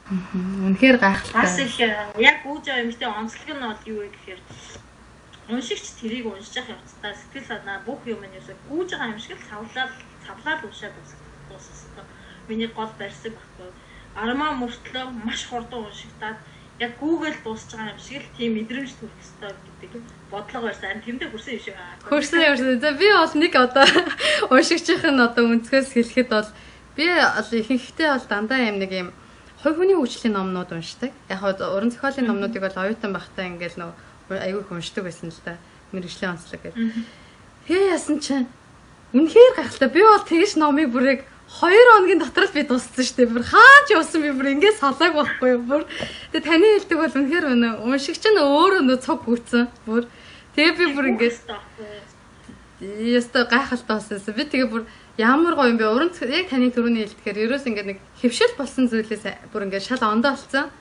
Үнэхээр гайхалтай. Бас их яг гүйж байгаа юмтэй онцлог нь бол юу вэ гэхээр уншигч тэрийг уншиж явах явцдаа сэтгэл санаа бүх юм нь юусаа гүйж байгаа юм шиг л цавлаад уншаад дууссан. Миний гол барьсан баггүй. Армаа мөртлөө маш хурдан уншигдаад яг Google дуусч байгаа юм шиг л тийм мэдрэмж төрөх ёстой гэдэг бодлого байсан. Тэндээ хүрсэн юм шиг аа. Хүрсэн. За би бол нэг одоо уншигчийн одоо өнцгөөс хэлэхэд бол би ихэнхдээ бол дандаа нэг юм хувь хүний хөгжлийн номнууд уншдаг. Яг уран зохиолын номнуудыг бол оюутан байхдаа ингээл нөө аягүй их уншдаг байсан л да. Мэргэжлийн онцлог гэдэг. Яасан чинь үнэхээр гайхалтай. Би бол тэгж номыг бүрийг 2 хоногийн дотор л би дууссан шүү дээ. Бүр хаач явсан би бүр ингээд салааг байхгүй юу. Бүр тэгээ таны хэлдэг бол үнэхээр уншигч нь өөрөө нөө цог гүйтсэн. Бүр тэгээ би бүр ингээд яста гайхалтай болсон. Би тэгээ бүр ямар гоё юм бэ? Уран яг таны түрүүний хэлдгээр ерөөс ингээд нэг хөвшил болсон зүйлээс бүр ингээд шал ондоо болсон.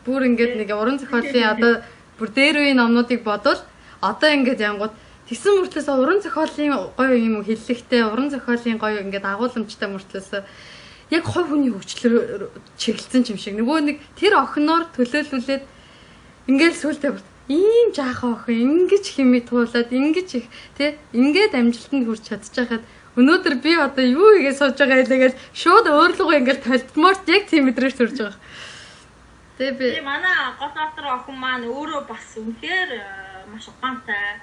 Бүр ингээд нэг уран зохиолын одоо бүр дээр үеийн номнуудыг бодвол одоо ингээд янгууд тэгсэн мөртлөөс уран зохиолын гоё юм хэллэгтэй уран зохиолын гоё ингээд агуулмжтай мөртлөөс яг хувь хүний хөгжлөөр чиглэлсэн юм шиг нөгөө нэг тэр охиноор төлөөлүүлээд ингээд сүултээ ийм жаахан охин ингэж хими туулаад ингэж их тий ингээд амжилтанд хүрч чадчихад өнөөдөр би одоо юу хийгээд сууж байгаа хэлээгээл шууд өөрлөгөө ингээд толтмоор яг тийм мэдрэмж төрж байгаа. Тэгээ би манай гол автор охин маань өөрөө бас үнэхээр маш ухаантай,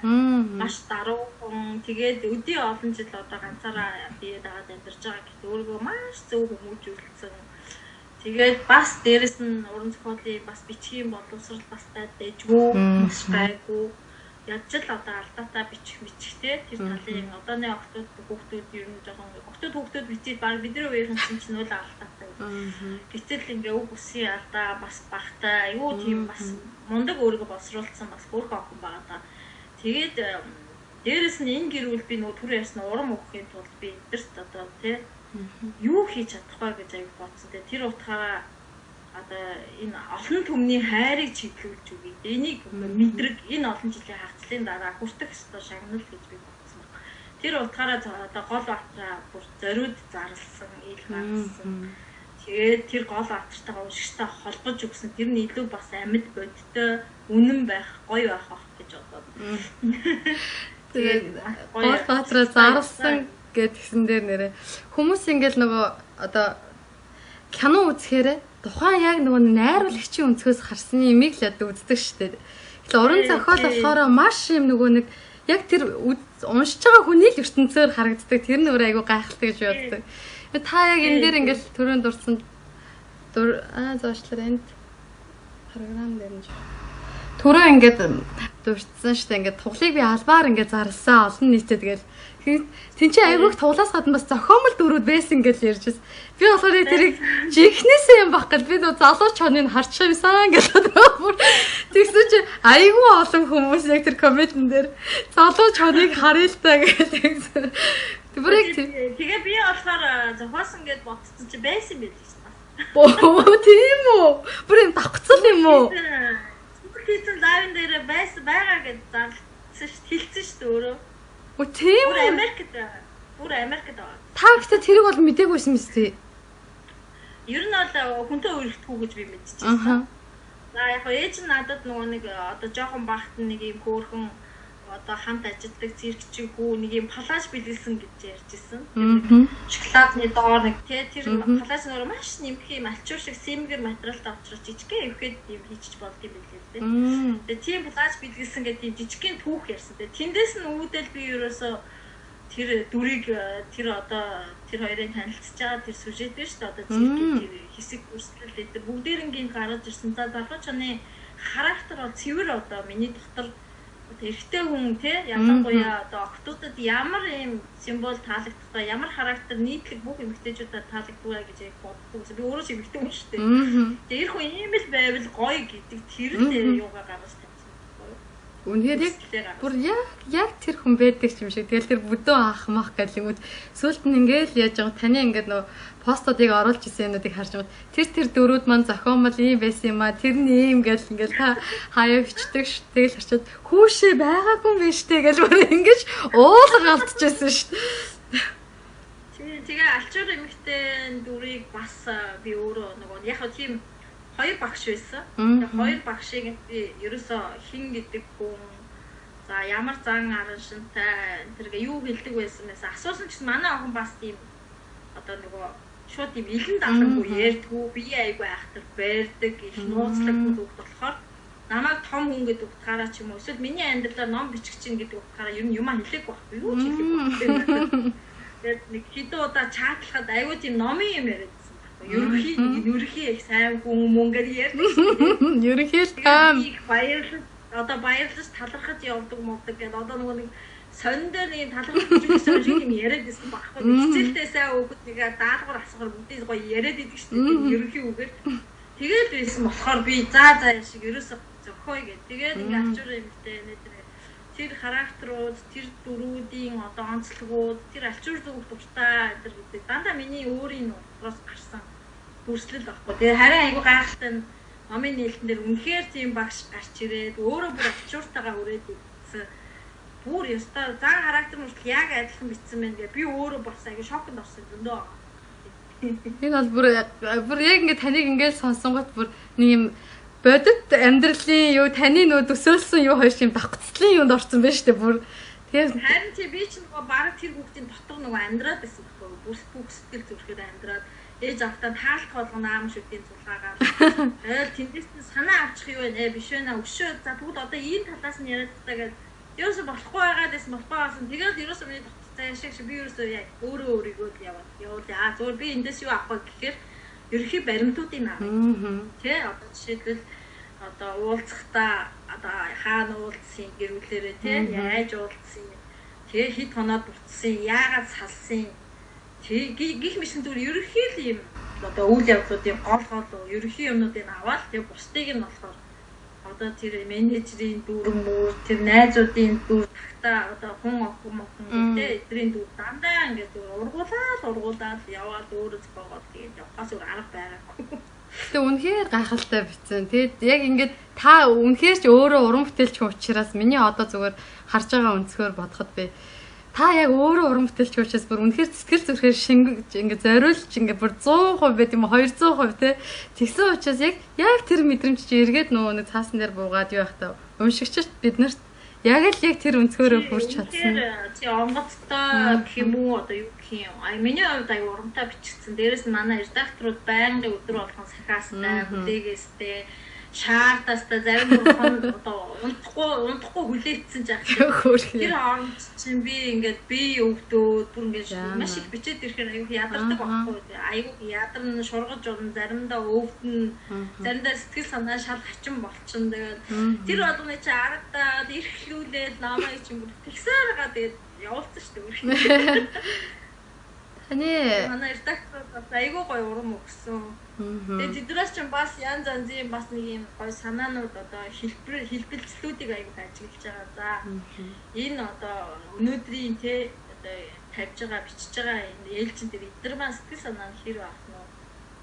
маш даруухан. Тэгээд өдий олон жил одоо ганцаараа бие дагаад амьдарч байгаа гэхдээ өөрийгөө маш зөв хүмүүжүүлсэн. Тэгээд бас дээрэс нь уран зохиолын бас бичгийн боловсрал бас дэжгүй, маш гайгүй. Ядч л одоо алдаатай бичих мичгтэй тэр талын одооны хүүхдүүд ер нь жоохон хүүхдүүд бичиж баг бидний үеийнхэн чинь үл алдаатай. Гэтэл ингээ үг үсгийн алдаа бас багтай. Юу тийм бас мундаг өөрийгөө боловсруулсан бас хөөрхөн охин байгаа да. Тэгээд дээрэс нь энэ гэр бүл би нөгөө түр ясна урам өгөхийн тулд би эдгэрт одоо тий юу хийж чадах вэ гэж аяг бодсон. Тэр утгаараа одоо энэ олон түмний хайрыг чиглүүлж үгүй. Энийг мэдрэг энэ олон жилийн хагцлын дараа хүртэх ёстой шагнал гэж би бодсон. Тэр утгаараа одоо гол баатараа бүр зориуд зарласан, ил гаргасан. Тэгээд тэр гол баатартайгаа уншигчтай холбож өгсөн. Тэр нь илүү бас амьд бодтой, үнэн байх, гоё байх ах гэж бодоод. Тэгээд гол баатараа зарласан гэдгсэн дээр нэрээ хүмүүс ингээл нөгөө одоо кино үзэхээр тухайн яг нөгөө найруулагчийн өнцгөөс харсны имийг л одоо үздэг штеп. Тэгэхээр уран зохиол болохоор маш юм нөгөө нэг яг тэр уншиж байгаа хүний л ертөнцөөр харагддаг. Тэр нь өөрөө айгүй гайхалтай гэж боддог. Та яг энэ дээр ингээл түрүүнд дурсан зоочлоор энд програм дээр нь түрүү ингээд дурдсан штеп. Ингээд туглыг би албаар ингээд зарласан олон нийтэд тэгэл тэн чи айгүйх туглаас гадна бас зохиомл дөрүүд байсан гэж ярьж байсан. Би болохоор тэрийг жихнээсээ юм баг гэл би нөө залууч хоныг харчих юмсан гэж бодсон. Тэгсэн чи айгүй олон хүмүүс яг тэр комментэн дээр залууч хоныг харъя л та гэж. Тэгээ би болохоор зохиосон гэд бодсон чи байсан байл гэсэн. Боо тийм үү? Бүр юм давхцал юм уу? Хийсэн лайвн дээр байсан байгаа гэж зарлсан шүү хэлсэн шүү өөрөө. Оо тийм үү? Бүр Америкт байгаа. Та гэхдээ тэрийг бол мдэггүйсэн мэт тий. Ер нь бол хүнтэй өргөдөхүү гэж би мэдчихсэн. Яг ээж надад нөгөө нэг одоо жоохон багт нэг юм хөөрхөн одоо хамт ажилладаг циркчийн хүү нэг юм палаж бэлгэлсэн гэж ярьжсэн. Шоколадны доор нэг тэр палаж нөр маш нэмэх юм альчуур шиг симгэр материалтай учраас жижигхэн эвхэд юм хийчих болд юм билээ л дээ. Тэгээ тийм палаж бэлгэлсэн гэдэг юм жижигхэн түүх ярьсан. Тэндээс нь үүдэл би ерөөсөө тэр дүрийг тэр одоо тэр хоёрын танилцж байгаа тэр сюжет биш үү одоо циркийн тэр хэсэг үрсгэлэл дээр бүгдээрнгийн гараад ирсэн. За залуучны характер бол цэвэр одоо миний дотор эрэгтэй хүн тий ялангуяа одоо октодод ямар юм символ таалагдах вэ? Ямар характер нийтлэг бүх эмэгтэйчүүдэд таалагддаг вэ гэж яг боддог. Би өөрөө ч эмэгтэй хүн шүү дээ. Тэгээ эр хүн ийм л байвал гоё гэдэг тэр л юугаа гаргаж тавьсан. Үнэхээр бүр яг тэр хүн байдаг юм шиг. Тэгэл тэр бүдөө ах мах гэх юм уу. Сүүлд нь ингээл яаж байгаа таны ингээд нөө постуудыг оруулж исэн юмнуудыг харж байгаа. Тэр дөрүүд маань зохиомл ийм байсан юм а. Тэр нь ийм гэл ингээл та хаяа бичдэг ш. Тэгэл харчаад хүүшээ байгаагүй биш үү гэж бүр ингэж уулга алдчихсан ш. Тэгээ алчуур эмэгтэй дүрийг бас би өөрөө нөгөө яг тийм хоёр багш байсан. Тэгээ хоёр багшийг би ерөөсөө хин гэдэг хүн за ямар зан аран шинтэй тэргээ юу хэлдэг байсан байсан асуусан ч гэсэн манай охин бас тийм одоо нөгөө шууд тийм илэн далангүй ярьдгүү бие айгүй айхтар байрдаг их нууцлаг хүүхд болохоор намайг том хүн гэдэг утгаараа ч юм уу эсвэл миний амьдралаар ном бичих чинь гэдэг утгаараа ер нь юмаа хэлээгүй байхгүй юу ч хэлээгүй байхгүй. Тэгээд нэг хэдэн удаа чаатлахад айгүй тийм номын юм яриадсан байхгүй. Ерөнхий их сайн хүн мөнгөөр ярьдаг шүү. Ерөнхий л таам. Одоо баярлаж талархаж явдаг мовдаг гэдэг одоо нөгөө нэг сонин дээр нэг талархаж үзсэн шиг юм яриад байсан байхгүй. Хичээлдээ сайн өгөхөд нэг даалгавар асуугаар бүгдийг гоё яриад идэг шүү дээ. Ерөнхий үгээр. Тэгээд байсан болохоор би заа шиг ерөөсө зөхөй гэдэг. Тэгээд ингээ авчуур юмтэй тэр характерууд, тэр дөрүүдийн одоо онцлогууд, тэр алчуур зүг дуртай гэдэг дандаа миний өөрийн нутраас гарсан бүрслэл байхгүй. Тэгээ харин айгүй гайхалтай номын нээлтэн дээр үнэхээр тийм багш гарч ирээд өөрөө бүр алчууртайгаа хүрээд ирсэн. Бүр ёстой зан характер мөртл яг адилхан бичсэн байна гэ. Би өөрөө бас айгүй шокнд орсон зөндөө. Энэ бол бүр яг ингээ таныг ингээл сонсонгот бүр нэг юм бодит амьдралын юу таны нөө төсөөлсөн юу хоёр юм давхцлын юунд орсон байна шүү дээ бүр. Тэгээд харин чи би ч нөгөө баг тэр хүүхдийн дотор нөгөө амьдраад байсан байхгүй. Бүх сэтгэл зүрхээр амьдраад ээж автаа таалт болгоно аам шүдийн цулгаагаар. Тэгэл тэндээс санаа авчих юу вэ биш вэ наа өшөө за тэгвэл одоо ийм талаас нь яриад таа гэж ерөөсө болохгүй байгаад байсан болохгүйсэн. Тэгээд ерөөсө миний дотор шиг би ерөөсө яг өөрийгөө л яваад. Зүгээр би эндээс юу авах вэ гэхээр ерөнхий баримтуудыг авах. Тэ одоо жишээлбэл одоо уулзахдаа одоо хаана уулзсан гэрүүлээрээ тэ яаж уулзсан. Тэгээ хэд хоноод буцсан, яагаад салсан. Гих мэсэн зүгээр ерөнхий л юм одоо үйл явдлуудын гол ерөнхий юмнуудыг аваад тэгээ бусдыг нь болохоор одоо тэр менежерийн дүр мөр, тэр найзуудын дүр тагтаа одоо хүн охин тэ эдрийн дүр дандаа ингээд ургуулаад яваад өөрөө зогоод тэгээд явахаас өөр арга байгаагүй. Тэгээ үнэхээр гайхалтай бичсэн. Тэгээд яг ингээд та үнэхээр ч өөрөө уран бүтээлч учраас миний одоо зүгээр харж байгаа өнцгөр бодоход би та яг өөрөө уран бүтээлч учраас бүр үнэхээр сэтгэл зүрхээр шингэж ингээд зориулж ингээд бүр 100% байт юм 200% те тэгсэн учраас яг тэр мэдрэмж чи эргээд нөгөө нэг цаасан дээр буугаад юу байхтаа уншигчд биднэрт яг л яг тэр өнцгөрөө хүрч чадсан. Чи онгоцтой гэх юм уу одоо юу гэх юм. Миний хувьд аяа урамтай бичсэн. Дээрээс нь манай редакторууд байнгын өдөр болгон сахиастай, хүлээгээстэй, шаардастай зарим одоо унтахгүй хүлээцсэн жаах. Тэр хооронд чинь би ингээд би өвдөө бүр ингээд маш их бичээд ирэхээр аюу ядардаг байхгүй. Аюу ядарна, шургаж урна, заримдаа өвдөн, заримдаа сэтгэл санаа шал хачин болчихно. Тэгээд тэр болгоны чи арагдаад эрхлүүлээд намайг чинь бүр тэгсээр байгаа тэгээд явуулсан шүү дээ. Манай редакторууд аюу гоё урам өгсөн. Тэгээд тэднээс чинь бас янз янзын бас нэг юм гоё санаанууд одоо хэлбэлцлүүдийг аюу ажиглаж байгаа. За энэ одоо өнөөдрийн тэ одоо тавьж байгаа бичиж байгаа энэ ээлжин дээр эдгээр маань сэтгэл санаа нь хэр байх нь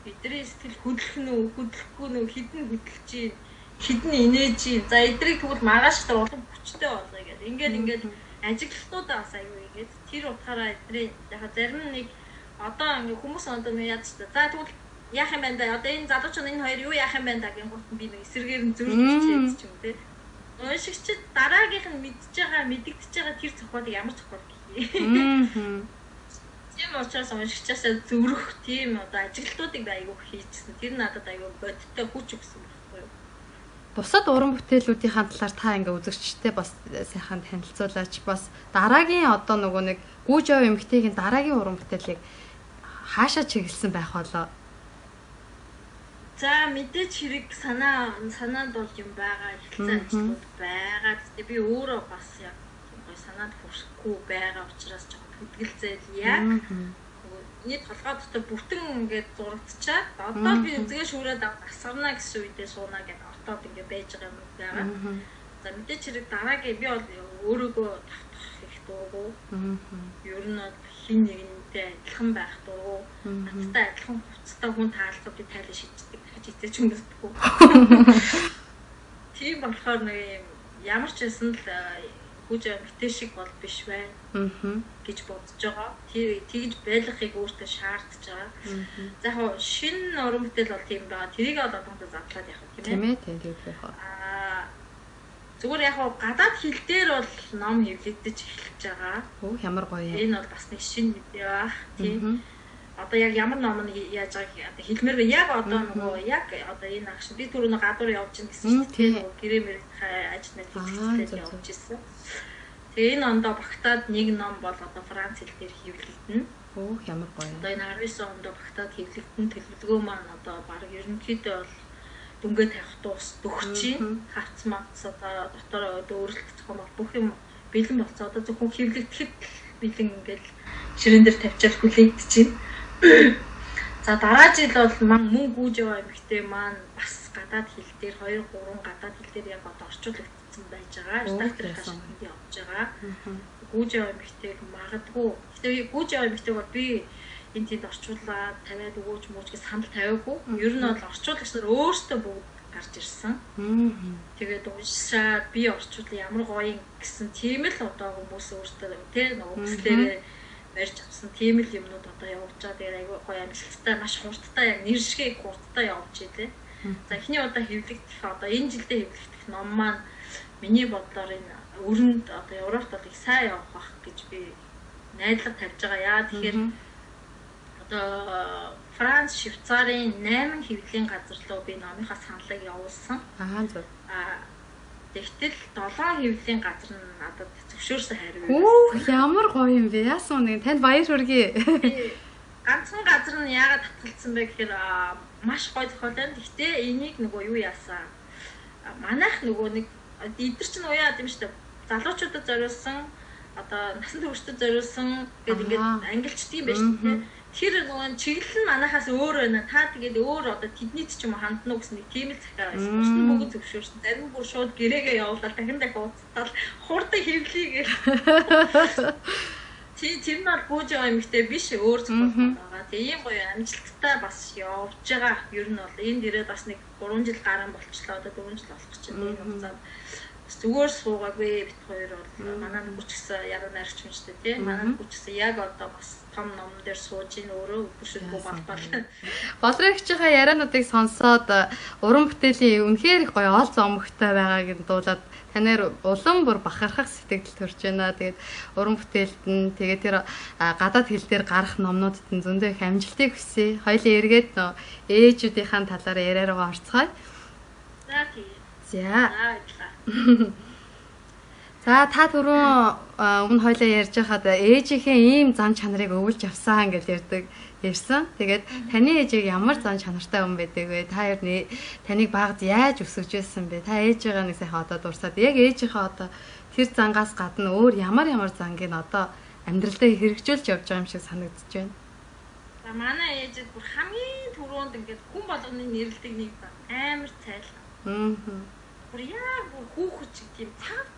бидний сэтгэл хөдлөх нь хөдлөхгүй нь хідэн хөдлөж чинь хідэн инээж чинь за эдрийг тэгвэл маргааш та улам хүчтэй болгоё гэдэг. Ингээд ажиглалтуудаа бас аюу игээд тэр утгаараа эдрийн яг зарим нэг одоо ингээ хүмүүс одоо яад ч за тэгвэл яах юм бэ да одоо энэ залуучууд энэ хоёр юу яах юм бэ да гэх гот би нэг эсэргээр нь зөрж чийж ч юм те. Уншигчд дараагийнх нь мэдэгдэж байгаа тэр зохиолыг ямар зохиол гэх юм. Тийм учраас уншигчаас зөрөх тийм одоо ажиглалтуудыг айгүй хийжсэн. Тэр надад айгүй бодиттой хүч өгсөн байхгүй юу. Бусад уран бүтээлүүдийн талаар та ингээ үзэгчтэй бас сайхан танилцуулаач бас дараагийн одоо нөгөө нэг гүйж яв эмгтээгийн дараагийн уран бүтээлийг хаашаа чиглэсэн байх болоо. За мэдээч хэрэг санаанд бол юм байгаа ихэлцэн ажлууд байгаа. Тэгтээ би өөрөө бас яг гоё санаанд хүрхгүй байгаа учраас жоохон хөдөлгөлцээд яг нэг толгой дотор бүтэн ингээд зурагдчихад одоо би үзгээ шүүрээд асгарна гэсэн үедээ сууна гэдэг ортоод ингээд байж байгаа юм байгаа. За мэдээч хэрэг дараагийн би бол өөрийгөө тавтах их дургу. Ер нь хин нэгнтэй адилхан байх дургу. Надтай адилхан хувцастай хүн таалцах би тайлан шийддэг. Хажигтэй ч хүндэхгүй. Тийм болохоор нэг ямар ч байсан л хүүжээ эмэгтэй шиг бол биш байна. гэж бодож байгаа. Тэгж байлгахыг өөртөө шаардж байгаа. За яг шинэ уран бүтээл бол тийм байгаа. Тэрийг бол одоодоо задлаад явах тийм ээ. Тийм яг. Зүгээр яг гадаад хэл дээр бол ном хэвлэгдэж эхэлж байгаа. Өөх ямар гоё. Энэ бол бас нэг шинэ мэдээ баг. Тийм. Одоо яг ямар ном нь яаж байгааг одоо хэлмээр яг одоо нөгөө яг одоо энэ агш би түрүүний гадуур явж гин гэсэн чинь тийм гэрээ мэрэгх ажил хэлэлцээд явж ирсэн. Тэгээ энэ ондоо багтаад нэг ном бол одоо Франц хэл дээр хэвлэгдэнэ. Өөх ямар гоё. Одоо энэ 19 ондоо багтаад хэвлэгдэн төлөвлөгөө маань одоо баг ерөнхийдөө бол дүнгээ тавих дуус төгчийн хавц мац одоо дотор өөрлөлт зохион бүх юм бэлэн болцоо одоо зөвхөн хэвлэгдэхэд бэлэн ингээл ширээн дээр тавьчаал хүлээгдэж байна. За дараа жил бол мөн гүүж яваа эмэгтэй маань бас гадаад хэл дээр 2-3 гадаад хэл дээр яг одоо орчуулагдсан байж байгаа. Редакторын хашинд явж байгаа. Гүүж яваа эмэгтэйг магадгүй. Гэтэ гүүж яваа эмэгтэйг бол би энэ тэнд орчуулаад тавиад өгөөч мууч гэж санал тавиагүй. Ер нь бол орчуулагч нар өөрсдөө бүгд гарч ирсэн. Тэгээд уншаад би орчуулсан ямар гоё юм гэсэн тийм л одоо хүмүүс өөрсдөө тий нөгөө бүслээрээ барьж авсан тийм л юмнууд одоо явуулчаад тэгээд айгүй гоё амжилттай маш хурдтай яг нэр шиг хурдтай явж илээ. За эхний удаа хэвлэгдэх одоо энэ жилдээ хэвлэгдэх ном маань миний бодлоор энэ өрөнд одоо Европт бол их сайн явах бах гэж би найдлага тавьж байгаа. Яа тэгэхээр одоо Франц, Швейцарын 8 хэвлэлийн газар руу би номынхаа саналыг явуулсан. Зөв. Тэгтэл 7 хэвлэлийн газар нь надад зөвшөөрсөн хариу. Ямар гоё юм бэ? Яасан нэг танд баяр хүргэе. Ганцхан газар нь яагаад татгалцсан бэ гэхээр маш гоё зохиол байна. Гэхдээ энийг нөгөө юу яасан? Манайх нөгөө нэг эдгэр чинь уяа гэдэм шүү дээ. Залуучуудад зориулсан одоо насан туршид зориулсан гэдэг ингээд ангилчдаг юм байна шүү дээ. Тэр нөгөө чиглэл нь манайхаас өөр байна. Та тэгээд өөр одоо тэднийд ч юм уу хандна уу гэсэн нэг тийм л захиа байсан. Бусдын бүгд зөвшөөрсөн. Зарим бүр шууд гэрээгээ явуулаад дахин ууцтал хурдан хэвлэе гэх. Тэр нь гүйж байгаа юмхтэй биш өөр зохиол байгаа. Тэгээ ийм гоё амжилттай бас явж байгаа. Ер нь бол энд ирээд бас нэг 3 жил гарan болчихлоо. Одоо 4 жил болох чинь энэ хугацаанд зүгээр суугаагүй бит хоёр бол манай нөхөр ч гэсэн яруу найрагч юм шүү дээ тий. Манай нөхөр ч гэсэн яг одоо бас том ном дээр сууж ийн өөрөө өдөршөлгүй болбол. Болрогчийнхаа яриануудыг сонсоод уран бүтээлийн үнэхээр их гоё ол зомогтой байгааг нь дуулаад танаар улам бүр бахархах сэтгэл төрж байна. Тэгээд уран бүтээлд нь тэгээд тэр гадаад хэл дээр гарах номнуудад нь зөндөө их амжилтыг хүсье. Хоёлын эргээд ээжүүдийнхаа талаар яриараа орцгоё. За тийм. За. За та түрүүн өмнө хоёлаа ярьж байхад ээжийнхээ ийм зан чанарыг өвлж авсан гэж ярьсан. Тэгээд таны ээжийг ямар зан чанартай хүн байдаг вэ? Та таныг багд яаж өсгөжсэн бэ? Та ээжигээ нэг сайхан одоо дурсаад яг ээжийнхээ одоо тэр зангаас гадна өөр ямар зангийг одоо амьдралдаа хэрэгжүүлж явж байгаа юм шиг санагдаж байна. За манай ээжид бүр хамгийн түрүүнд ингээд хүн болгоны нэрлдэг нэг амар цайлган. Бүр яг хүүхэд чиг тийм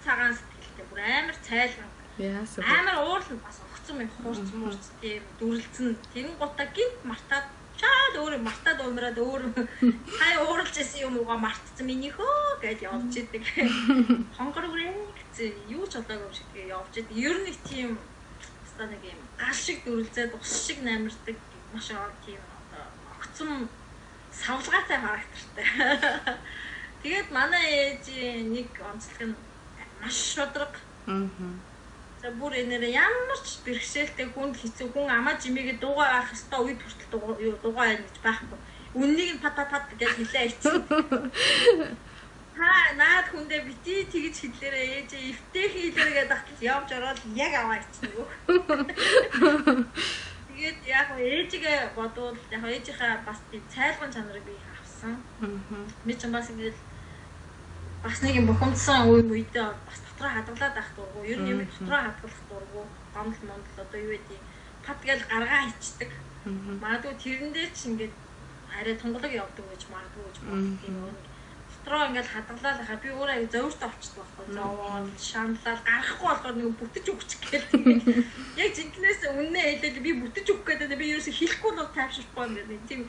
цагаан сэтгэлтэй бүр амар цайлган. Амар уурлан бас огцом юм хуурч муурч тийм дүрлцэн тэгэн гутаа гинт мартаад чаад өөр мартаад умраад өөр хай ууралж исэн юм уугаа мартсан минийхөө гэж явж идэг. Хонгор үрээ гэсэн юу ч одоогүй юм шиг явж идэг. Ер нь тийм хэвээр нэг юм гал шиг дүрлзээд ус шиг намирдаг маш ол тийм одоо огцом савлгаатай характертай. Тэгээд манай ээж нэг онцлог нь маш шудраг. За бүр энээр ямар ч бэрхшээлтэй хүнд хэцүү хүн амаа жимээгээ дуугаа авах ёстой үед хүртэл дуугаа байна гэж байхгүй. Үннийг нь пат гэж хэлээ ичсэн. Наад хүндээ бити тэгж хэллээрээ ээж эвтэй хийлэргээд ахтал явж ороод яг аваа ичсэн нөгөө. Тэгээд яг ээжигээ бодвол яг ээжийнхээ бас тийм цайлган чанарыг би авсан. Би ч бас ингэж бас нэг юм бухимдсан үедээ бас дотроо хадгалаад байх дурггүй. Ер нь юм дотроо хадгалах дурггүй. Гомдол мондол одоо юу гэдэг пат гэл гаргаа ичдэг. Магадгүй тэрэндээ ч ингээд арай тунгалаг явдаг гэж магадгүй гэж боддог юм. Дотроо ингээд хадгалаад байхаа би өөрөө аяг зовирт олчдаг байхгүй. Зовоод шаналал гарахгүй болохоор нэг бүтэж өгчих гээл. Яг жинкнээс үннээ хэлээд би бүтэж өгөх гэдэг би ерөөсө хэлэхгүй л тайвширхгүй юм байна. Тийм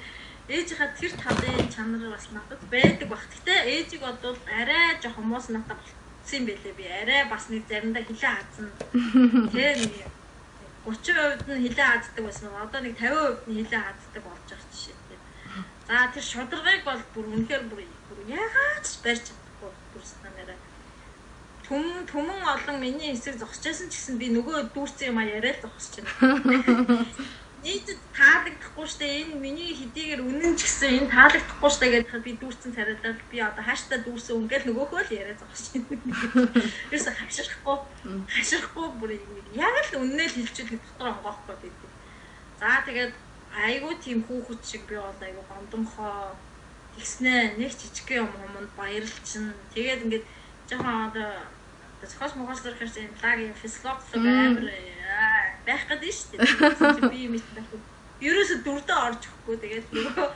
ээжийнхаа тэр талын чанар бас надад байдаг баг. Гэтэ ээжийг бодвол арай жоохон муус надад юм бэлээ би арай бас нэг заримдаа хилээ хаацсан. Тэгээ нэг 30% нь хилээ хаацдаг байсан. Одоо нэг 50% нь хилээ хаацдаг болж байгаа жишээтэй. За тэр шударгыг бол бүр үнэхээр бүр яагаад ч барьж чадахгүй бүрснээр түмэн олон миний хэсэг зогсчихсан ч гэсэн би нөгөө дүүрсэн юм а яриа л зогсож байна. Нийтэд таалагдахгүй штэ энэ миний хэдийгээр үнэн ч гэсэн энэ таалагдахгүй штэ гэдэг би дүүрсэн царайлал би одоо хааштай дүүрсэн үнгээл нөгөөхөө л яриа зогсож байна. Юусе хаширахгүй бүр яг л үннээ л хэлчихвэл дотор онгоохгүй гэдэг. За тэгээд айгуу тийм хүүхэд шиг би бол айгуу гомдомхоо тэгснэ нэг жижиг юм юмд баярлчин. Тэгээд ингээд жоохон одоо зохиос могоолсоор хэрэг лагийн физиологч амар байх гэдэг нь шүү дээ. Би юм байна. Ерөөсө дөрдөө орж өгөхгүй тэгээд нөгөө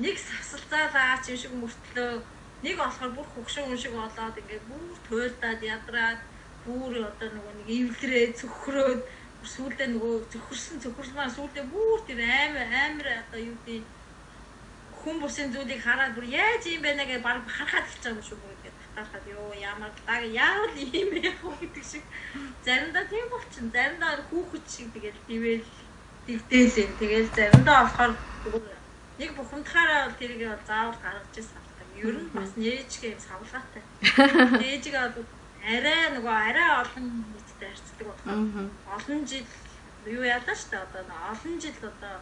нэг сасалцаалаа ч юм шиг мөртлөө нэг болохоор бүр хөгшин хүн шиг болоод ингээд бүр туйлдаад ядраад бүр одоо нөгөө нэг ивлэрээ цөхрөөд сүүлдээ нөгөө цөхөрсөн сүүлдээ бүр тэр амар одоо юу гэдэг хүн бүсийн зүйлийг хараад бүр яаж юм бэ гэж баг харахад хэлж байгаа юм шүү гэдэг. Татахад ёо ямар даг яавал ийм байх вэ гэдэг шиг заримдаа тийм болчин заримдаа хүүхэд шиг тэгэл дивэл дэгдээлээ. Тэгэл заримдаа болохоор нэг бухимдахаараа бол тэрийг бол заавал гаргаж ирсэн. Ер нь бас нээжгээ савлгаатай. Нээжгээ бол арай олон нийттэй харьцдаг байна. Олон жил юу яадаа штэ одоо олон жил одоо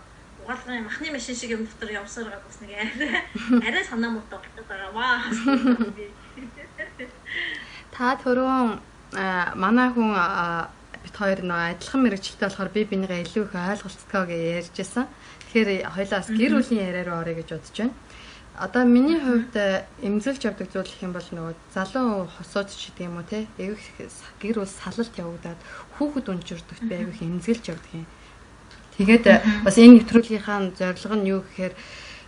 угаалгын махны машин шиг юм дотор явсаар байгаа бас нэг арай санаа муутай болчиход байгаа маа. Та түрүүн манай хүн бит хоёр нөө адилхан мэрэгчлээ болохоор би бинийгээ илүү их ойлголцдгоо гэж ярьжсэн. Тэгэхээр хоёлаас гэр бүлийн яриа руу орё гэж бодож байна. Одоо миний хувьд эмзэлж явдаг зүйл гэх юм бол нөгөө залуу хосууд ч гэдэг юм уу те эвх гэр бүл салалт явагдаад хүүхэд унжирдагт би эвх эмзэлж явдаг юм. Тэгээд бас энэ нэвтрүүлгийнхаа зорилго нь юу гэхээр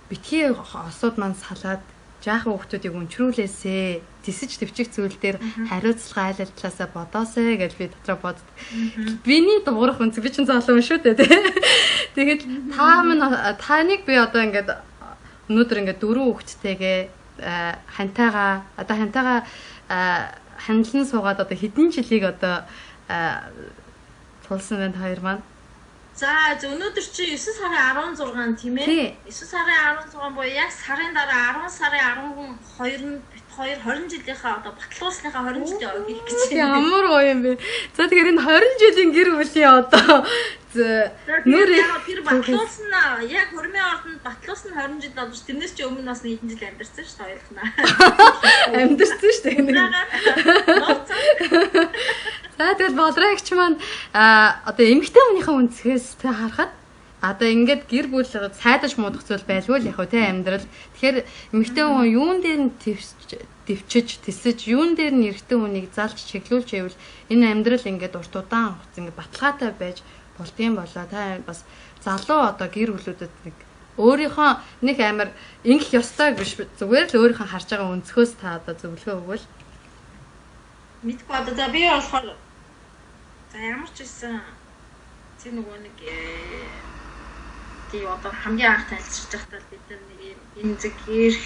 битгий хосууд маань салаад жаахан хүүхдүүдийг өнчрүүлээсээ тисэж төвчих зүйл дээр хариуцлага айл талаасаа бодоосэй гэж би дотроо боддог. Биний дуурах үнц би ч залуу шүү дээ тий. Тэгээд таныг би одоо ингээд өнөөдөр ингээд 4 хүүхэдтэйгээ хантайгаа хандлан суугаад одоо хэдэн жилиг одоо тулсан байна хоёр маань. За өнөөдөр чи 9 сарын 16 тийм ээ. 9 сарын 16 буюу яг сарын дараа 10 сарын 20 жилийнхаа одоо батлуулсныхаа 20 жилийн өгийг гэж. Ямар гоё юм бэ. За тэгэхээр энэ 20 жилийн гэр бүлийн одоо нөр тэр батлуулсан яг хөрмийн ордонд батлуулсан 20 жил болж тэрнээс ч өмнө бас нэг хэдэн жил амьдэрсэн шүү дээ хоёулаа. Амьдэрсэн шүү дээ. За тэгэл болрагч маань одоо эмэгтэй хүнийхээ үнцгээс харахад одоо ингээд гэр бүл сайдаж муудах зүйл байлгүй л яг хөө тэ амьдрал. Тэгэхээр эмэгтэй хүн юун дээр нь төвчж тисэж юун дээр нь эрэгтэй хүнийг залж чиглүүлж ивэл энэ амьдрал ингээд урт удаан хугацаа ингээд баталгаатай байж болдгийм болоо. Та бас залуу одоо гэр бүлүүдэд нэг өөрийнхөө нэг амар ингэх ёстой биш зүгээр л өөрийнхөө харж байгаа өнцгөөс та одоо зөвлөгөө өгвөл мэдгүй одоо за би болохоор за ямар ч байсан тэр нөгөө нэг тий одоо хамгийн анх танилцж байхдаа бид нэг юм энэ зэг ирэх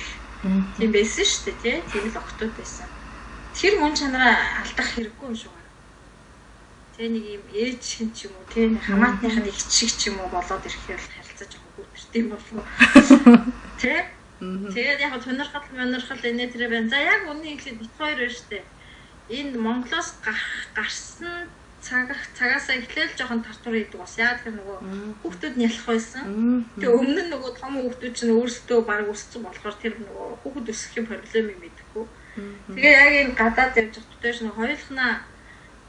тийм байсан шүү дээ тий тийм л октод байсан. Тэр мөн чанараа алдах хэрэггүй юм шүү. Тэгээ нэг юм ээж шиг ч юм уу тий хамаатных нь ихч шиг ч юм уу болоод ирэхээр харилцаж байгаа хүүхдтэй юм болов уу тий. Тэгээд яг тунархал энэ тэр байна. За яг үнэн хэлээд бит хоёр байна шүү дээ. Энэ Монголоос гарсан цагаасаа эхлээл жоохон тартур хийдэг бас яа гэх нөгөө хүүхдүүд нялах байсан. Тэгээ өмнө нь нөгөө том хүүхдүүд чинь өөрсдөө баг өссөн болохоор тэр нөгөө хүүхэд өсөхийн проблемыг мэдхгүй. Тэгээ яг энэ гадаад явж байгаа төдөөш нөгөө хоёулахнаа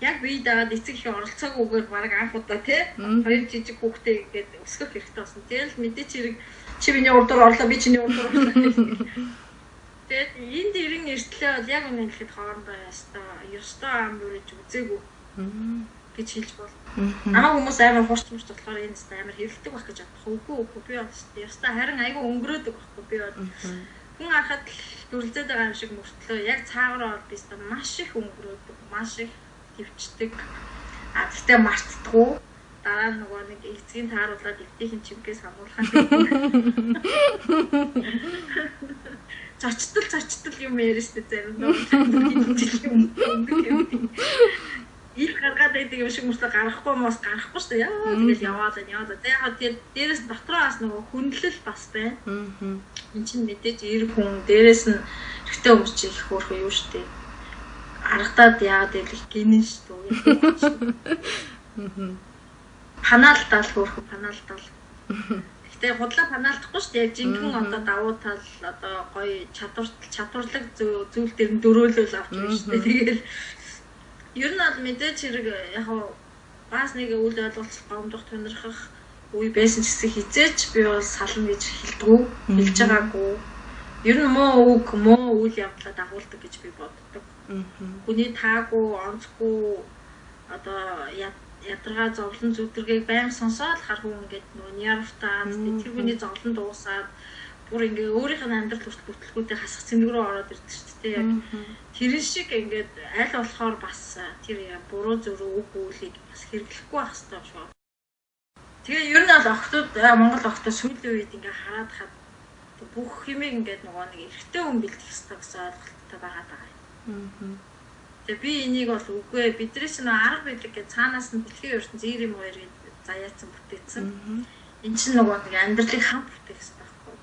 яг бие дагаад эцэг их оролцоогүйгээр баг анх удаа тий хоёр жижиг хүүхдээ ингээд өсгөх хэрэгтэй болсон. Тэгэл мэдээч хэрэг чи миний урдуур орлоо би чиний урдуур орлоо. Тэгээд энэ дэрэн эртлээ бол яг үнэ хэлэхэд хоорондоо ёстой ам бүрэж үзээгүй гэж хэлж бол. Намаа хүмүүс амар хуурч болохоор энэ тест амар хэвлдэг байх гэж бодох. Үгүй би бол ёстой харин айгүй өнгөрөөдөг байхгүй би бол. Хүн харахад дүрлзээд байгаа юм шиг мөртлөө яг цаагаар бол би тест маш их өнгөрөөдөг, маш их төвчдөг. Гэхдээ мартдаггүй. Дараа нь нөгөө нэг эцгийн тааруулаад эвтийн чимгээс хамуулахад зочдол юм ярьж штэ зарим нь. Ил гаргаад байдаг юм шиг мөртлөө гарахгүй моос гарахгүй штэ. Яа тэгэл яваад. Тэ яг дээрээс дотроос нөгөө хүндлэл бас байна. Энд чинь мэдээж эр хүн дээрээс нь эрэгтэй хүмүүс чи их хөөрхөн юу штэ. Аргадаад яагаад их гинэн штэ. Панаалтал хөөрхөн панаалтал. Гэтэ худлаа панаалтахгүй штэ. Яг жинхэнэ одоо давуу тал одоо гоё чадварлаг зүйл дээр нь дөрөөлөл авч байна штэ. Тэгэл ер нь бол мэдээж хэрэг яг бас нэг үйл ойлголцол гомдох тунирхах үе байсан ч гэсэн хизээч би бол сална гэж хэлдэггүй хэлж байгаагүй. Ер нь муу үйл явдлаа дагуулдаг гэж би боддог. Хүний таагүй, онцгүй одоо ядаргаа зовлон зүтэргийг байнга сонсоод хар хүн ингээд нөгөө нервтаа тэр хүний зовлон дуусаад бүр ингээ өөрийнх нь амьдрал хүртэл бүтлгүүдээ хасах цэвэр рүү ороод ирдэг шүү дээ. Яг тэр шиг ингээд аль болохоор бас тэр буруу зөрүү үг үйлийг бас хэрэглэхгүй байх хэрэгтэй шүү. Тэгээ ер нь бол охтууд Монгол охтууд сүүлийн үед ингээ хараад хаад бүх хэмээг ингээд нөгөө нэг эрэгтэй хүн бэлдэх хэрэгтэй гэсэн ойлголттой байгаа даа. Тэгээ би энийг бол үгүй бидрээс нэг арга бэлэг гэж цаанаас нь бэлгийн ертөнц зэр юм хоёр гэж заяатсан бүтээсэн. Энд чинь нөгөө нэг амьдралыг хамт бүтээх хэрэгтэй.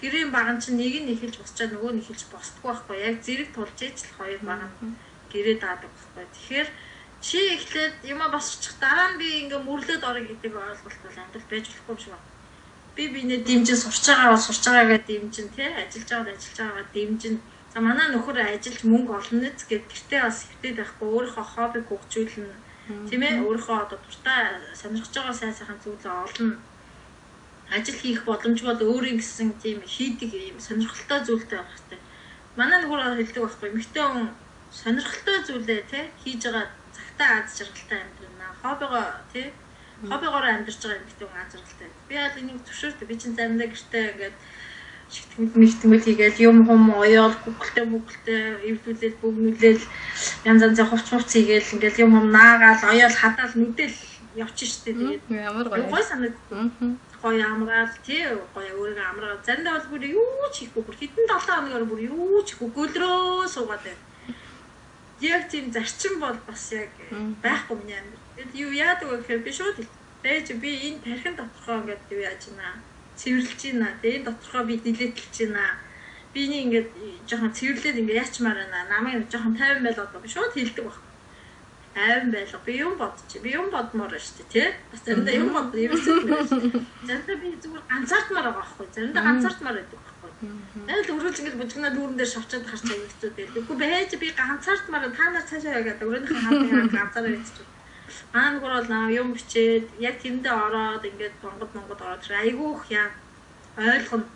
Гэрийн баган чинь нэг нь эхэлж босчаад нөгөө нь эхэлж босдгүй байхгүй. Яг зэрэг тулж ээжл хоёр баган гэрээ даадаг байхгүй. Тэгэхээр чи эхлээд юма босчих дараа нь би ингээ мөрлөд орё гэдэг ойлголт бол амьдрал байж болохгүй юм шиг байна. Би бинээ дэмжин сурч байгаагаа дэмжин тий ажиллаж байгаагаа дэмжин. За манай нөхөр ажиллаж мөнгө олно нэц гэд гэртээ бас хөвтөд байхгүй өөрийнхөө хоббиг хөгжүүлнэ. Тийм ээ өөрийнхөө одоо дуртай сонирхож байгаа сайхан зүйлээ олно. Ажил хийх боломж бол өөрийн гэсэн тийм хийдэг юм сонирхолтой зүйлтэй байх хэрэгтэй. Манай нөхөр хэлдэг байхгүй эмэгтэй хүн сонирхолтой зүйлээ тий хийж байгаа цагтаа аз жаргалтай амьдрна. Хоббигоо тий хоббигоор амьдарч байгаа эмэгтэй хүн аз жаргалтай. Би бол энийг зөвшөөрдөг. Би чинь заримдаа гэртээ ингээд шигтгэмэл хийгээл юм оёол гүгэлтэй эвдүүлэл бөгнүүлэл янз янзын хувц хийгээл ингээл юм наагаал оёол хадаал нүдэл явчих штеп тэгээд ямар гоё санаад гоё амраал тий гоё өөрийгөө амраа заримдаа бол бүр юу ч хийхгүй бүр хэдэн 7 хоногор бүр юу ч хийхгүй гөлрөө суугаад байна. Яг тийм зарчим бол бас яг байхгүй миний амьдрал. Тэгэл юу яадаг вэ гэхээр би шууд байж би энэ тархин доторхоо ингээд юу яаж байна цэвэрлж байна. Тэгээ энэ доторхоо би нилээдэлж байна. Би нэг ингээд жоохон цэвэрлээд ингээд яачмаар байна. Намайг жоохон 50 байлгаад би шууд хэлдэг баг. 50 байлга. Би юм бодчих. Би юм бодмоор байна шүү дээ, тий? Бас заримдаа юм бод ерөөсөө. Заримдаа би зүгээр ганцаардмаар байгаа байхгүй. Заримдаа ганцаардмаар байдаг байхгүй. Тэгэл өрөөлж ингээд бүжгнаа дүүрэн дээр шавчаад харч аяцууд байлгүй. Үгүй байж би ганцаардмаар та нар цаашаа яагаад өрөөнийхөө хаалгыг ганцаараа хийчих. Аа нөгөө бол юм бичээд яг тэрэндээ ороод ингээд бонгод ороод айгүйх яа ойлгоно.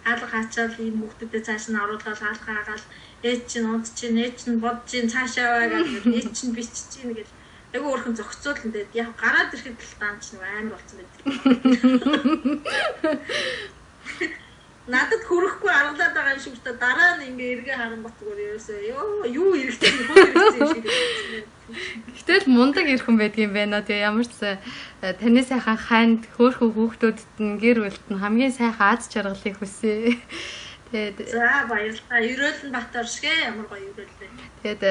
Хаалга хаачаал ийм хүүхдүүдэд цааш нь оруулаад хаалга хаагаал ээж чинь унд чинь ээж чинь бод чинь цаашаа байгаа гэж ээж чинь бичиж чинь гэж айгүй өөрхөн зохицуулна тэгээд яг гараад ирэхэд л даан чинь амар болсон байдаг. Надад хөрөхгүй аргалаад байгаа юм шиг та дараа нь ингээ эргээ харан батгаар ерөөсөө юу эрэхтэй хөл эрэхтэй юм шиг. Гэтэл мундаг ирэх хүн байдаг юм байна. Тэгээ ямар ч таны сайхан ханд хөөрхөн хүүхдүүдэд нь гэр бүлд нь хамгийн сайхан аз жаргалыг хүсье. Тэгээд за баярлалаа. Ерөөлн Батар шгэ ямар гоё ерөөлөө. Тэгээд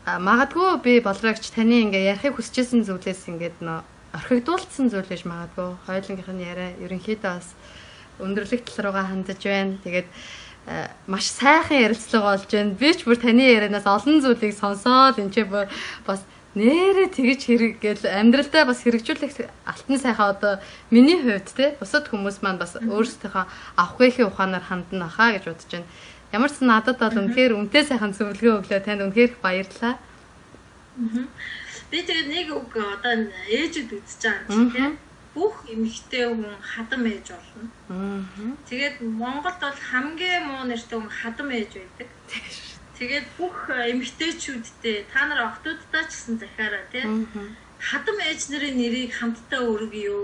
магадгүй би болрогч таны ингээ ярихыг хүсэжсэн зүйлээс ингээд нөө орхигдуулсан зүйл гэж магадгүй. Хоёулынгийнх нь яриа ерөнхийдөө бас өндөрлөх тал руугаа хандаж байна. Тэгээд маш сайхан ярилцлага болж байна. Би ч бүр таны ярианаас олон зүйлийг сонсоод энэ ч бас нэрээ тэгж хэрэггээл амьдралдаа бас хэрэгжүүлэх алтан сайхан одоо миний хувьд те бусад хүмүүс маань бас өөрсдийнхөө авах гэхийн ухаанаар хандна хаа гэж бодож байна. Ямар ч надад бол үнэхээр үнэтэй сайхан зөвлөгөө өглөө танд үнэхээр их баярлалаа. Би тэгээд нэг үг одоо ээжүүд үзэж байгаа юм тийм бүх эмэгтэй хүн хадам ээж болно. Тэгээд Монголд бол хамгийн муу нэртэй хүн хадам ээж байдаг. Тэгээд бүх эмэгтэйчүүдтэй та нар охтуудтай ч гэсэн захиараа тийм хадам ээж нарын нэрийг хамтдаа өргөё.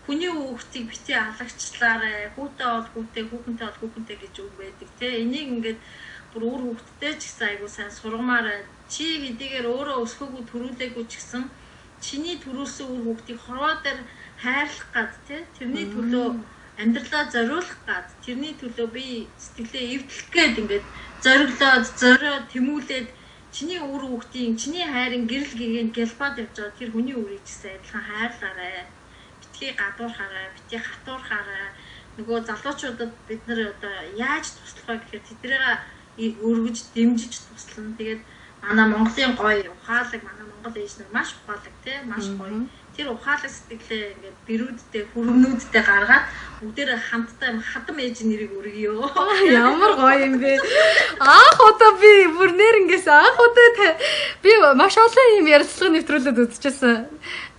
Хүний хүүхдийг бити алагчлаарай. Хүүтэй бол хүүтэй, хүүхэнтэй бол хүүхэнтэй гэж үг байдаг тийм. Энийг ингээд бүр өөр хүүхдтэй ч гэсэн айгуу сайн сургамаар чи хэдийгээр өөрөө өсгөөгүй төрүүлээгүй ч гэсэн чиний төрүүлсэн үр хүүхдийг хорвоо дээр хайрлах гад тий тэрний төлөө амьдралаа зориулах гад тэрний төлөө би сэтгэлээ эвдлэх гээд ингээд зориулаад тэмүүлээд чиний үр хүүхдийн чиний хайрын гэрэл гэгэнд гэлбаад явж байгаа тэр хүний үрийг ч гэсэн адилхан хайрлаарай. Битгий гадуурхаарай, битгий хатуурхаарай. Нөгөө залуучуудад бид нар одоо яаж туслах вэ гэхээр тэднийг өргөж дэмжиж туслана. Тэгээд манай Монголын гоё ухаалаг, манай Монгол ээж нар маш ухаалаг тий, маш гоё. Тэр ухаалаг сэтгэлээ ингээд бэрүүдтэй, хүрэмнүүдтэй гаргаад бүгдээрээ хамтдаа хадам ээж нэрийг өргөё. Ямар гоё юм бэ. Анх удаа би бүр нэр анх удаа би маш олон юм ярилцлага нэвтрүүлээд үзчихсэн.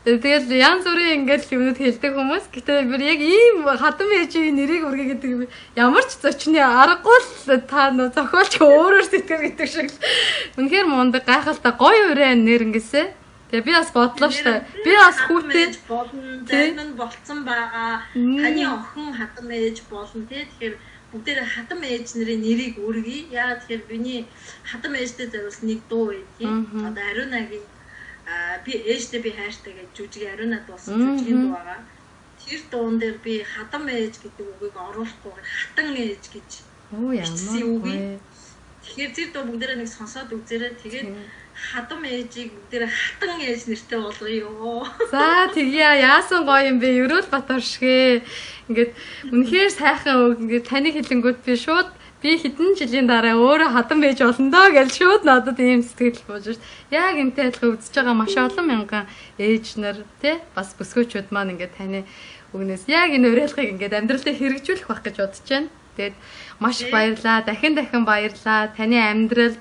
Тэгэл янз бүрийн ингээд юмнууд хэлдэг хүмүүс. Гэтэ бүр яг ийм хадам ээжийн нэрийг өргөе гэдэг юм. Ямар ч зочны аргагүй л та нөө зохиолч өөрөөр сэтгэл гэдэг шиг. Үнэхээр мундаг гайхалтай гоё өрөө нэр ингэсэ. Тэгээ би бас бодлоо штэ. Би бас хүүтэй болно. Зарим нь болцсон байгаа. Таны охин хадам ээж болно тий. Тэгэхээр бүгдээрээ хадам ээж нарын нэрийг өргөе. Яагаад тэгэхээр биний хадам ээжтэй зориулсан нэг дуу байдгийг. Одоо Ариунагийн би ээжтэй би хайртай гэж жүжиг Ариунад болсон жүжигийн дуу байгаа. Тэр дуун дээр би хадам ээж гэдэг үгийг оруулахгүй хатан ээж гэж. Оо ямар. Тэгэхээр тэр дуу бүгдээрээ нэг сонсоод үзээрэй. Тэгээд хадам ээжийг бүгдээрээ хатан ээж нэртэй болгоё. За тэгье яасан гоё юм бэ? Ерөөл Батар шигэ. Ингээд үнэхээр сайхан үг. Ингээд таны хэлэнгүүт би шууд би хэдэн жилийн дараа өөрөө хадам ээж болно доо гэж шууд надад ийм сэтгэл бууж шв. Яг энтэй адилхан үзэж байгаа маш олон мянган ээж нар тий бас бүсгүүчүүд маань ингээд таны үгнээс яг энэ уриалгыг ингээд амьдралдаа хэрэгжүүлэх байх гэж бодож байна. Тэгээд маш их баярлаа. Дахин баярлаа. Таны амьдралд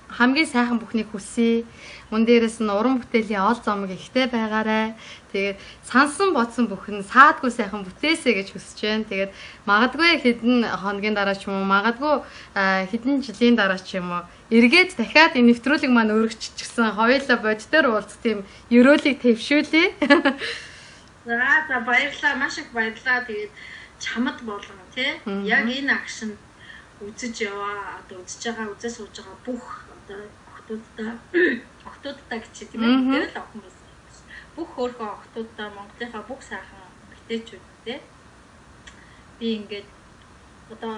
хамгийн сайхан бүхнийг хүсье. Мөн дээрээс нь уран бүтээлийн ол зомог ихтэй байгаарай. Тэгээд сансан бодсон бүхэн саадгүй сайхан бүтээсэй гэж хүсэж байна. Тэгээд магадгүй хэдэн хоногийн дараа ч юм уу, магадгүй хэдэн жилийн дараа ч юм уу эргээд дахиад энэ нэвтрүүлэг маань өргөжчихсэн хоёулаа боддоор уулзах тийм ерөөлийг твшүүлье. За баярлалаа, маш их баярлалаа. Тэгээд чамд болгоно тий. Яг энэ акшн үзэж яваа, одоо үзэж байгаа, үзээ сууж байгаа бүх одоо охтуудтай гэж тийм ээ. Тэр л охин байсан. Бүх хөөрхөн охтуудаа Монголынхаа бүх сайхан эмэгтэйчүүдтэй би ингээд одоо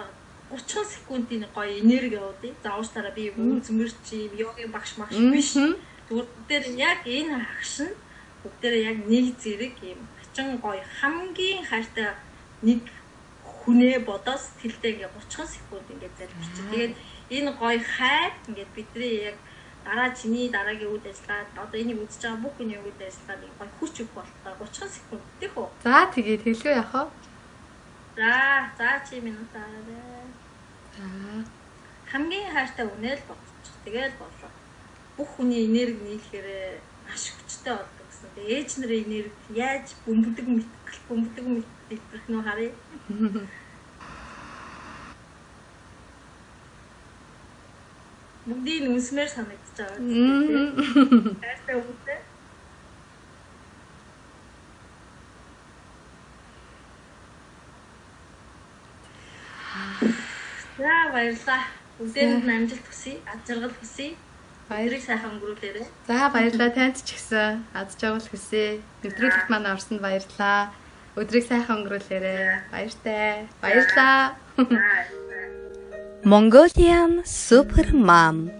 30 секундын гоё энерги явуудыг заавчлаараа би үзмэр чи йогийн багш маш биш. Зүгээр яг энэ агшин бүгдээрээ яг нэг зэрэг юм хачин гоё хамгийн хайртай нэг хүнээ бодоос тэлтэй ингээд 30 секунд ингээд залбирч. Тэгээд энэ гоё хайр ингээд бидний яг дараа чиний дараагийн үйл ажиллагаа одоо энийг үзэж байгаа бүх хүний үйл ажиллагааг гоё хүч өгөх болтоо 30 секунд гэх үү. За тэгээд хэлгүй яах вэ? За чи минут аа. Хамгийн хайртай үнэл бодчих. Тэгэл болоо. Бүх хүний энерги нийлэхээр маш хүчтэй болдог гэсэн. Тэгээ ээж нарын энерги яаж бөмбөдөг илэрх нь харъя. Бүгдийг үнсмээр санагдаж байгаа. Хайртай үгтэй. За баярлалаа. Бүгдээрэнд нь амжилт хүсье, ад жаргал хүсье. Баярыг сайхан өнгөрүүлээрэй. За баярлалаа танд ч гэсэн ад жаргал хүсье. Нэвтрүүлэгт маань орсонд баярлалаа. Өдрийг сайхан өнгөрүүлээрэй. Баяртай. Баярлалаа. Mongolian Super Mom.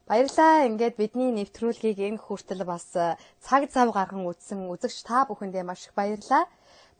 Баярлалаа. Ингээд бидний нэвтрүүлгийг энэ хүртэл бас цаг зав гарган үзсэн үзэгч та бүхэндээ маш их баярлалаа.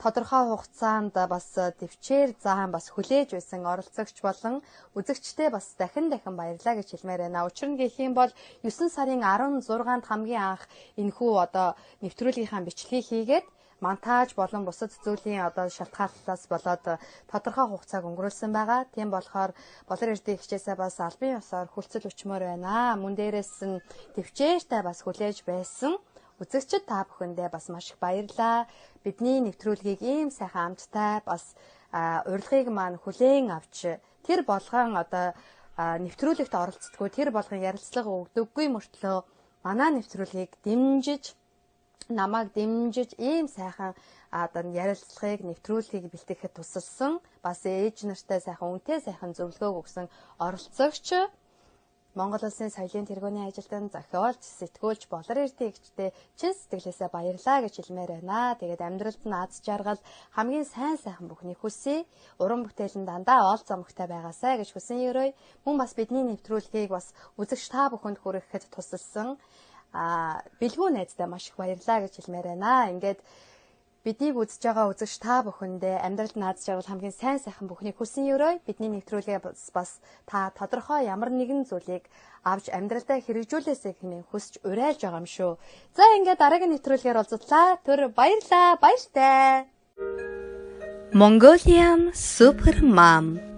Тодорхой хугацаанд бас төвчээр заан бас хүлээж байсан оролцогч болон үзэгчтэй бас дахин баярлалаа гэж хэлмээр байна. Учир нь гэх юм бол 9 сарын 16-нд хамгийн анх энэхүү одоо нэвтрүүлгийнхаа бичлэгийг хийгээд монтаж болон бусад зүйлийн одоо шалтгааллаас болоод тодорхой хугацааг өнгөрүүлсэн байгаа. Тийм болохоор болор эрдээ хичээсээ бас албан ёсоор хүлцэл өчмөр байна. Мөн дээрээс нь төвчээртэй бас хүлээж байсан үзэгчид та бүхэндээ бас маш их баярлалаа. Бидний нэвтрүүлгийг ийм сайхан амттай бас урилгыг маань хүлээн авч тэр болгон одоо нэвтрүүлэгт оролцдоггүй тэр болгон ярилцлага өгдөггүй мөртлөө манай нэвтрүүлгийг дэмжиж намайг дэмжиж ийм сайхан одоо ярилцлагыг нэвтрүүлгийг бэлтгэхэд тусалсан бас ээж нартай сайхан үнэтэй сайхан зөвлөгөө өгсөн оролцогч Монгол Улсын соёлын тэргүүний ажилтан зохиолч, сэтгүүлч, болор эрдэмтдээ чин сэтгэлээсээ баярлаа гэж хэлмээр байна. Тэгээд амьдралд нь аз жаргал хамгийн сайн сайхан бүхнийг хүсье. Уран бүтээлэн дандаа оол зомогтой байгаасай гэж хүсэн ерөөй. Мөн бас бидний нэвтрүүлгийг бас үзэгч та бүхэнд хүрэхэд тусалсан бэлгүү найздаа маш их баярлаа гэж хэлмээр байна. Ингээд биднийг үзэж байгаа үзэгч та бүхэндээ амьдралд нь аз жаргал хамгийн сайн сайхан бүхнийг хүсэн ерөөй. Бидний нэвтрүүлгээ бас та тодорхой ямар нэгэн зүйлийг авч амьдралдаа хэрэгжүүлээсэй хэмээн хүсч уриалж байгаа юм шүү. За ингээд дараагийн нэвтрүүлгээр уулзлаа. Түр баярлаа. Баяртай. Mongolian Super Mom